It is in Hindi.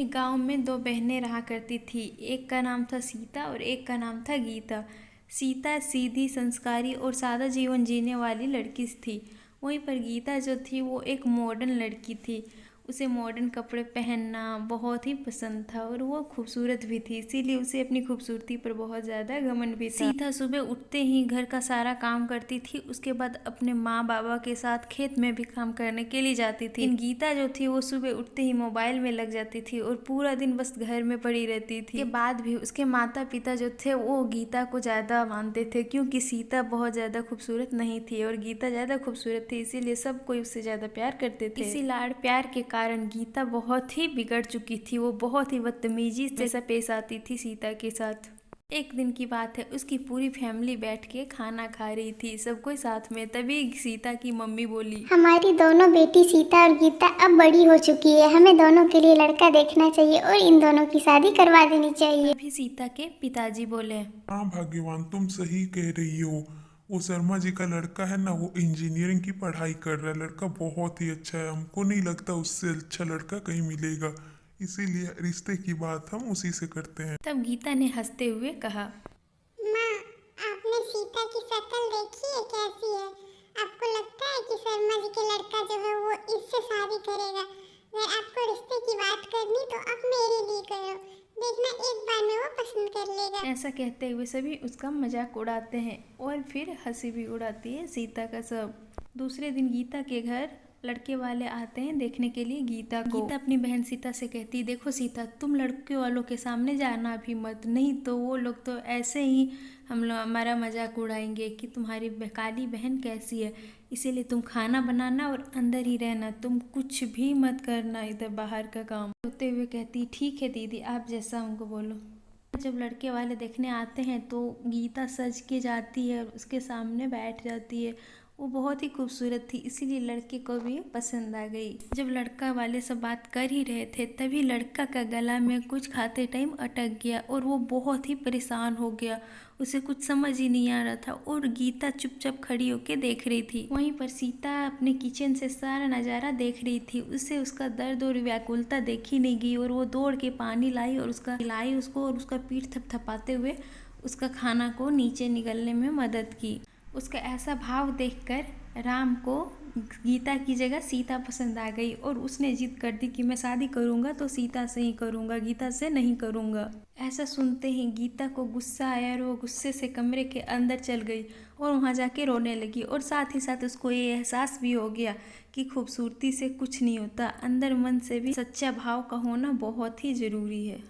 एक गांव में दो बहनें रहा करती थी। एक का नाम था सीता और एक का नाम था गीता। सीता सीधी, संस्कारी और सादा जीवन जीने वाली लड़की थी। वहीं पर गीता जो थी वो एक मॉडर्न लड़की थी। उसे मॉडर्न कपड़े पहनना बहुत ही पसंद था और वो खूबसूरत भी थी, इसीलिए उसे अपनी खूबसूरती पर बहुत ज़्यादा घमंड भी था। सीता सुबह उठते ही घर का सारा काम करती थी, उसके बाद अपने माँ बाबा के साथ खेत में भी काम करने के लिए जाती थी। गीता जो थी वो सुबह उठते ही मोबाइल में लग जाती थी और पूरा दिन बस घर में पड़ी रहती थी। के बाद भी उसके माता पिता जो थे वो गीता को ज़्यादा मानते थे, क्योंकि सीता बहुत ज़्यादा खूबसूरत नहीं थी और गीता ज़्यादा खूबसूरत थी, इसीलिए सब कोई उससे ज़्यादा प्यार करते थे। इसी लाड़ प्यार के कारण गीता बहुत ही बिगड़ चुकी थी। वो बहुत ही बदतमीजी से पेश आती थी सीता के साथ। एक दिन की बात है, उसकी पूरी फैमिली बैठ के खाना खा रही थी, सब कोई साथ में। तभी सीता की मम्मी बोली, हमारी दोनों बेटी सीता और गीता अब बड़ी हो चुकी है, हमें दोनों के लिए लड़का देखना चाहिए और इन दोनों की शादी करवा देनी चाहिए। तभी सीता के पिताजी बोले, हाँ भाग्यवान, तुम सही कह रही हो। वो शर्मा जी का लड़का है ना, वो इंजीनियरिंग की पढ़ाई कर रहा है। लड़का बहुत ही अच्छा है, हमको नहीं लगता उससे अच्छा लड़का कहीं मिलेगा, इसीलिए रिश्ते की बात हम उसी से करते हैं। तब गीता ने हंसते हुए कहा, माँ, आपने सीता की शक्ल देखी है कैसी है? आपको लगता है कि शर्मा जी के लड़का जो है वो इससे शादी करेगा? अगर आपको रिश्ते की बात करनी तो अब मेरे लिए करो, देखना एक बार में वो पसंद कर लेगा। ऐसा कहते हुए सभी उसका मजाक उड़ाते हैं और फिर हंसी भी उड़ाती है सीता का सब। दूसरे दिन गीता के घर लड़के वाले आते हैं देखने के लिए गीता को। गीता अपनी बहन सीता से कहती, देखो सीता, तुम लड़के वालों के सामने जाना भी मत, नहीं तो वो लोग तो ऐसे ही हम लोग हमारा मजाक उड़ाएंगे कि तुम्हारी काली बहन कैसी है। इसीलिए तुम खाना बनाना और अंदर ही रहना, तुम कुछ भी मत करना इधर बाहर का काम। होते हुए कहती, ठीक है दीदी, आप जैसा हमको बोलो। जब लड़के वाले देखने आते हैं तो गीता सज के जाती है, उसके सामने बैठ जाती है। वो बहुत ही खूबसूरत थी, इसीलिए लड़के को भी पसंद आ गई। जब लड़का वाले सब बात कर ही रहे थे तभी लड़का का गला में कुछ खाते टाइम अटक गया और वो बहुत ही परेशान हो गया। उसे कुछ समझ ही नहीं आ रहा था और गीता चुपचाप खड़ी होकर देख रही थी। वहीं पर सीता अपने किचन से सारा नज़ारा देख रही थी। उसे उसका दर्द और व्याकुलता देखी नहीं गई और वो दौड़ के पानी लाई और उसका खिलाई उसको और उसका पीठ थपथपाते हुए उसका खाना को नीचे निगलने में मदद की। उसका ऐसा भाव देखकर राम को गीता की जगह सीता पसंद आ गई और उसने जिद कर दी कि मैं शादी करूँगा तो सीता से ही करूँगा, गीता से नहीं करूँगा। ऐसा सुनते ही गीता को गुस्सा आया और वो गुस्से से कमरे के अंदर चल गई और वहाँ जाके रोने लगी। और साथ ही साथ उसको ये एहसास भी हो गया कि खूबसूरती से कुछ नहीं होता, अंदर मन से भी सच्चा भाव का होना बहुत ही ज़रूरी है।